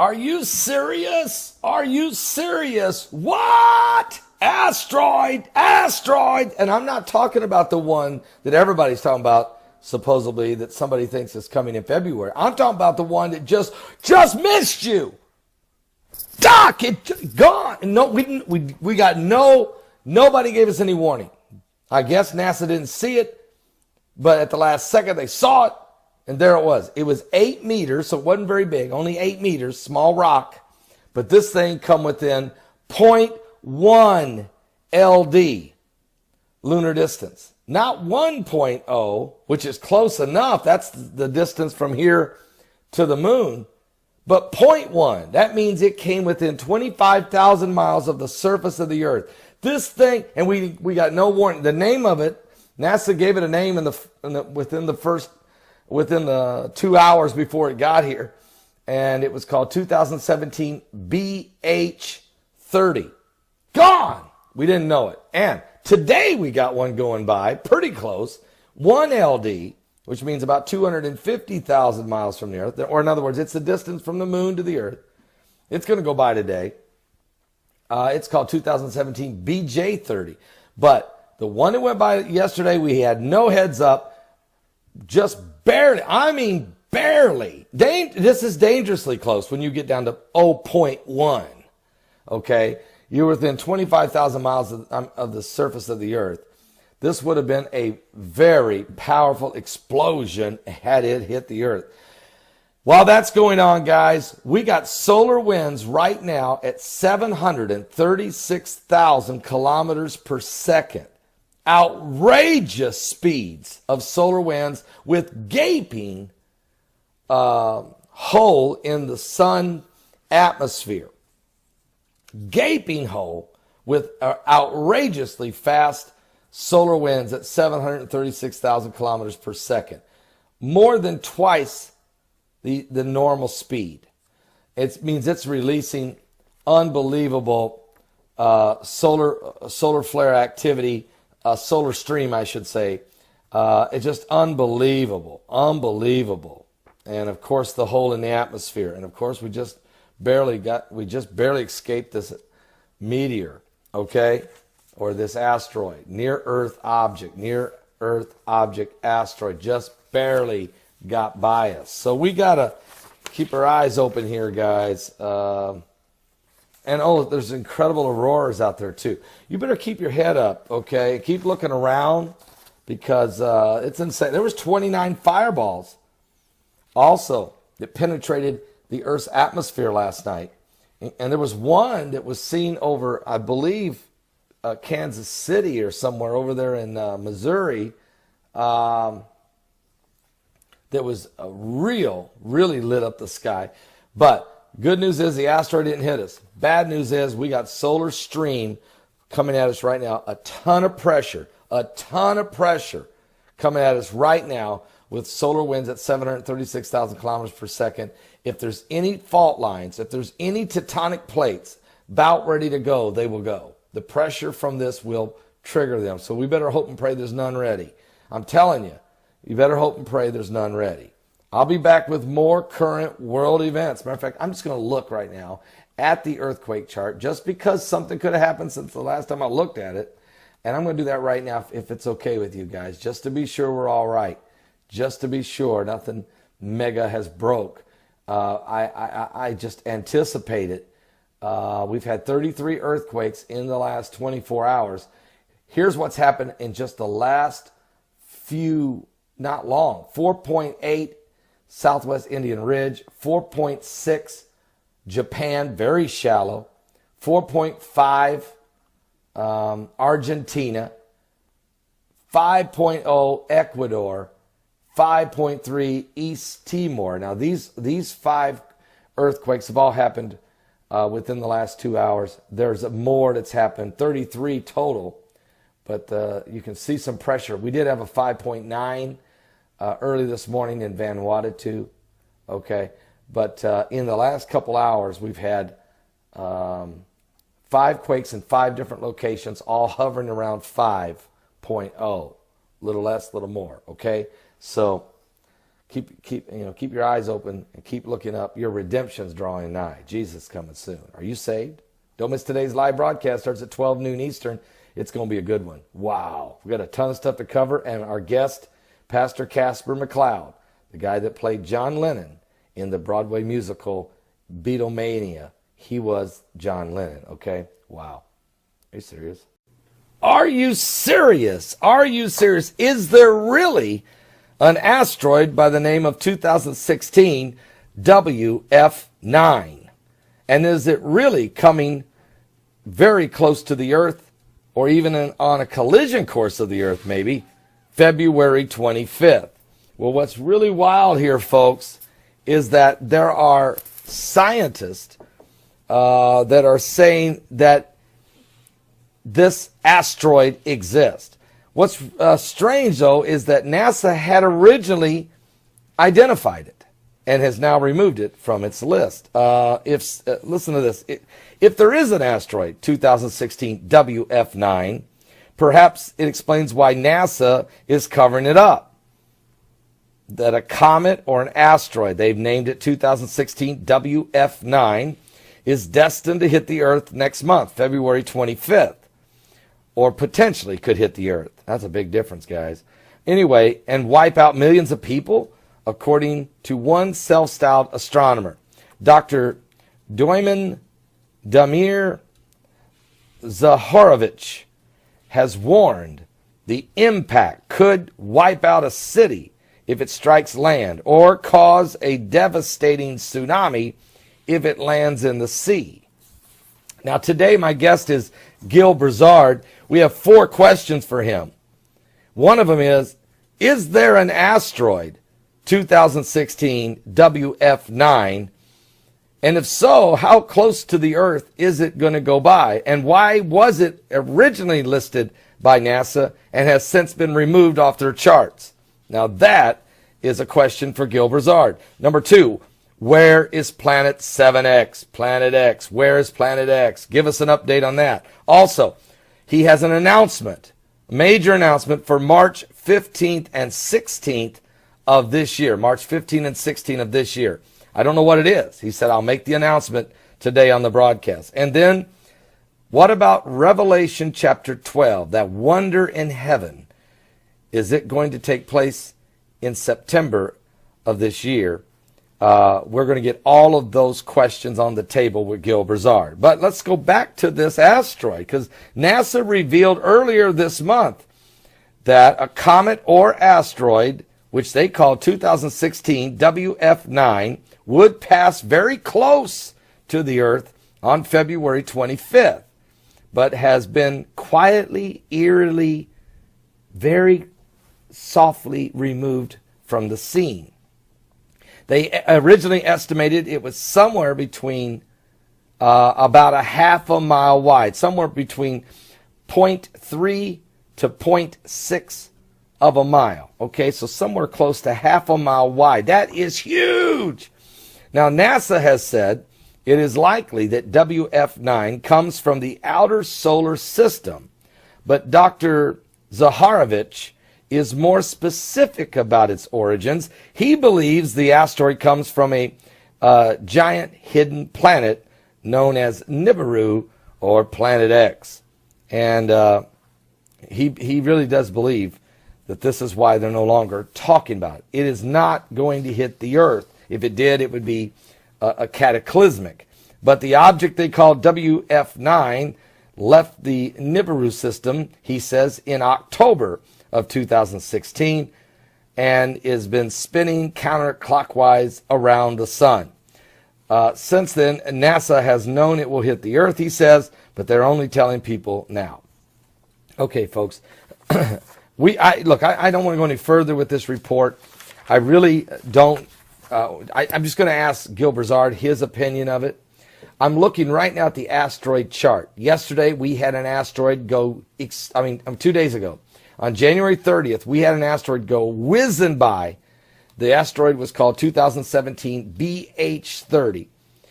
Are you serious? Are you serious? What? Asteroid, asteroid. And I'm not talking about the one that everybody's talking about, supposedly, that somebody thinks is coming in February. I'm talking about the one that just missed you. Doc, it gone. No, we got nobody gave us any warning. I guess NASA didn't see it, but at the last second they saw it, and there it was. It was 8 meters, so it wasn't very big, only 8 meters, small rock. But this thing come within 0.1 LD, lunar distance. Not 1.0, which is close enough. That's the distance from here to the moon. But 0.1, that means it came within 25,000 miles of the surface of the Earth. This thing, and we got no warning. The name of it, NASA gave it a name within the 2 hours before it got here, and it was called 2017 BH30. Gone. We didn't know it. And today we got one going by, pretty close, 1 LD, which means about 250,000 miles from the Earth. Or in other words, it's the distance from the moon to the Earth. It's going to go by today. It's called 2017 BJ30. But the one that went by yesterday, we had no heads up, just barely. I mean, barely. This is dangerously close when you get down to 0.1. Okay? You're within 25,000 miles of the surface of the Earth. This would have been a very powerful explosion had it hit the Earth. While that's going on, guys, we got solar winds right now at 736,000 kilometers per second. Outrageous speeds of solar winds with gaping hole in the sun atmosphere. Gaping hole with outrageously fast solar winds at 736,000 kilometers per second. More than twice the normal speed. It means it's releasing unbelievable solar flare activity, solar stream, I should say. It's just unbelievable, unbelievable. And of course, the hole in the atmosphere. And of course, we just barely escaped this meteor, okay? Or this asteroid, near-Earth object, asteroid, just barely got by us. So we got to keep our eyes open here, guys. And there's incredible auroras out there, too. You better keep your head up, okay? Keep looking around because it's insane. There was 29 fireballs also that penetrated the Earth's atmosphere last night. And there was one that was seen over, I believe, Kansas City or somewhere over there in Missouri, that was really lit up the sky. But good news is the asteroid didn't hit us. Bad news is we got solar stream coming at us right now. A ton of pressure coming at us right now with solar winds at 736,000 kilometers per second. If there's any fault lines, if there's any tectonic plates about ready to go, they will go. The pressure from this will trigger them. So we better hope and pray there's none ready. I'm telling you, you better hope and pray there's none ready. I'll be back with more current world events. Matter of fact, I'm just going to look right now at the earthquake chart just because something could have happened since the last time I looked at it. And I'm going to do that right now if it's okay with you guys, just to be sure we're all right. Just to be sure nothing mega has broke. I just anticipate it. We've had 33 earthquakes in the last 24 hours. Here's what's happened in just the last few, not long. 4.8 Southwest Indian Ridge, 4.6 Japan, very shallow, 4.5 Argentina, 5.0 Ecuador, 5.3 East Timor. Now these 5 earthquakes have all happened within the last 2 hours. There's more that's happened, 33 total, but you can see some pressure. We did have a 5.9 early this morning in Vanuatu, okay? But in the last couple hours, we've had 5 quakes in 5 different locations, all hovering around 5.0, little less, little more, okay? So keep your eyes open and keep looking up. Your redemption's drawing nigh. Jesus is coming soon. Are you saved? Don't miss today's live broadcast. Starts at 12 noon Eastern. It's going to be a good one. Wow. We've got a ton of stuff to cover. And our guest, Pastor Casper McLeod, the guy that played John Lennon in the Broadway musical Beatlemania. He was John Lennon, okay? Wow. Are you serious? Are you serious? Are you serious? Is there really an asteroid by the name of 2016 WF9? And is it really coming very close to the Earth, or even on a collision course of the Earth, maybe, February 25th? Well, what's really wild here, folks, is that there are scientists that are saying that this asteroid exists. What's strange, though, is that NASA had originally identified it and has now removed it from its list. Listen to this. If there is an asteroid, 2016 WF9, perhaps it explains why NASA is covering it up. That a comet or an asteroid, they've named it 2016 WF9, is destined to hit the Earth next month, February 25th. Or potentially could hit the Earth. That's a big difference, guys. Anyway, and wipe out millions of people, according to one self-styled astronomer. Dr. Damir Zaharovich has warned the impact could wipe out a city if it strikes land, or cause a devastating tsunami if it lands in the sea. Now today my guest is Gil Broussard. We have 4 questions for him. One of them is there an asteroid 2016 WF9? And if so, how close to the Earth is it going to go by? And why was it originally listed by NASA and has since been removed off their charts? Now that is a question for Gil Broussard. Number 2, where is Planet 7X? Planet X. Where is Planet X? Give us an update on that. Also, he has an announcement, a major announcement for March 15th and 16th of this year. March 15th and 16th of this year. I don't know what it is. He said, I'll make the announcement today on the broadcast. And then, what about Revelation chapter 12, that wonder in heaven? Is it going to take place in September of this year? We're going to get all of those questions on the table with Gil Broussard. But let's go back to this asteroid, because NASA revealed earlier this month that a comet or asteroid, which they call 2016 WF9, would pass very close to the Earth on February 25th, but has been quietly, eerily, very softly removed from the scene. They originally estimated it was somewhere between about a half a mile wide, somewhere between 0.3 to 0.6 of a mile. Okay, so somewhere close to half a mile wide. That is huge. Now, NASA has said it is likely that WF9 comes from the outer solar system, but Dr. Zaharovich is more specific about its origins. He believes the asteroid comes from a giant hidden planet known as Nibiru, or Planet X. And he really does believe that this is why they're no longer talking about it. It is not going to hit the Earth. If it did, it would be a cataclysmic. But the object they call WF9 left the Nibiru system, he says, in October of 2016 and has been spinning counterclockwise around the sun. Since then, NASA has known it will hit the Earth, he says, but they're only telling people now. Okay, folks, I don't want to go any further with this report. I really don't. I'm just going to ask Gil Broussard his opinion of it. I'm looking right now at the asteroid chart. Yesterday, we had an asteroid go, 2 days ago. On January 30th, we had an asteroid go whizzing by. The asteroid was called 2017 BH30.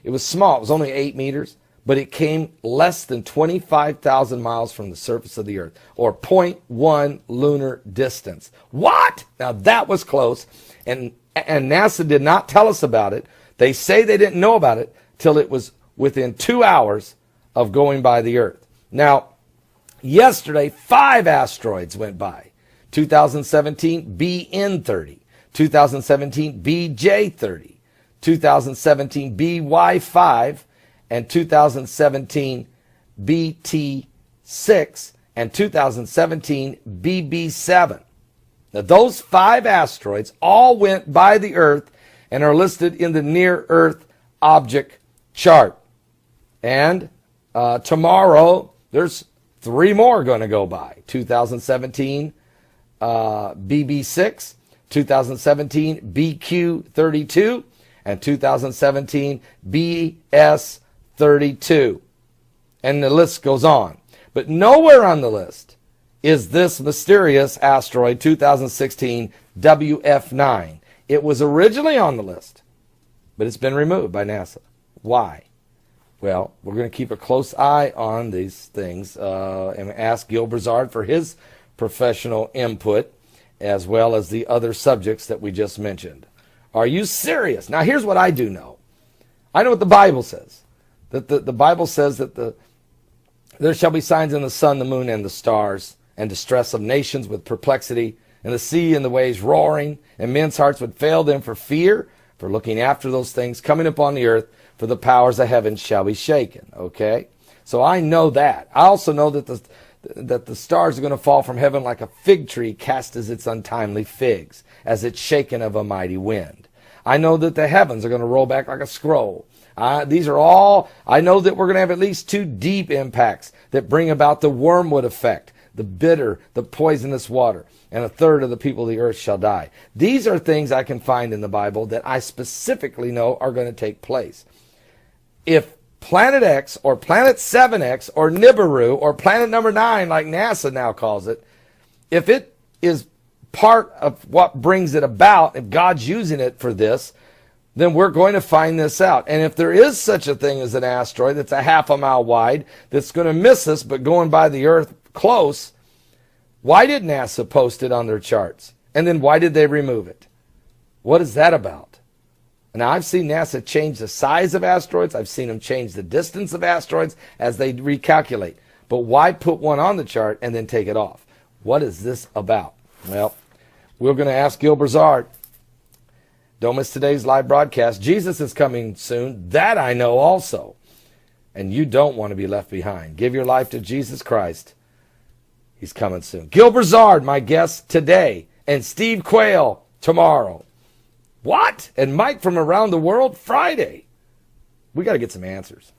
It was small. It was only 8 meters, but it came less than 25,000 miles from the surface of the Earth, or 0.1 lunar distance. What? Now, that was close. And And NASA did not tell us about it. They say they didn't know about it till it was within 2 hours of going by the Earth. Now, yesterday, 5 asteroids went by. 2017 BN30, 2017 BJ30, 2017 BY5, and 2017 BT6, and 2017 BB7. Now, those 5 asteroids all went by the Earth and are listed in the Near-Earth Object Chart. And tomorrow, there's 3 more going to go by. 2017 BB6, 2017 BQ32, and 2017 BS32. And the list goes on. But nowhere on the list is this mysterious asteroid 2016 WF9. It was originally on the list, but it's been removed by NASA. Why? Well, we're going to keep a close eye on these things and ask Gil Brazard for his professional input, as well as the other subjects that we just mentioned. Are you serious? Now, here's what I do know. I know what the Bible says. That the Bible says that there shall be signs in the sun, the moon, and the stars, and distress of nations with perplexity, and the sea and the waves roaring, and men's hearts would fail them for fear, for looking after those things coming upon the earth, for the powers of heaven shall be shaken. Okay? So I know that. I also know that the stars are going to fall from heaven like a fig tree casts its untimely figs, as it's shaken of a mighty wind. I know that the heavens are going to roll back like a scroll. These are all, I know that we're going to have at least 2 deep impacts that bring about the wormwood effect, the bitter, the poisonous water, and 1/3 of the people of the earth shall die. These are things I can find in the Bible that I specifically know are going to take place. If Planet X or Planet 7X or Nibiru or Planet number 9, like NASA now calls it, if it is part of what brings it about, if God's using it for this, then we're going to find this out. And if there is such a thing as an asteroid that's a 1/2 mile wide, that's going to miss us but going by the Earth close, why did NASA post it on their charts? And then why did they remove it? What is that about? Now, I've seen NASA change the size of asteroids. I've seen them change the distance of asteroids as they recalculate. But why put one on the chart and then take it off? What is this about? Well, we're going to ask Gil Brazard. Don't miss today's live broadcast. Jesus is coming soon. That I know also. And you don't want to be left behind. Give your life to Jesus Christ. He's coming soon. Gil Brazard, my guest today. And Steve Quayle tomorrow. What? And Mike from around the world Friday. We got to get some answers.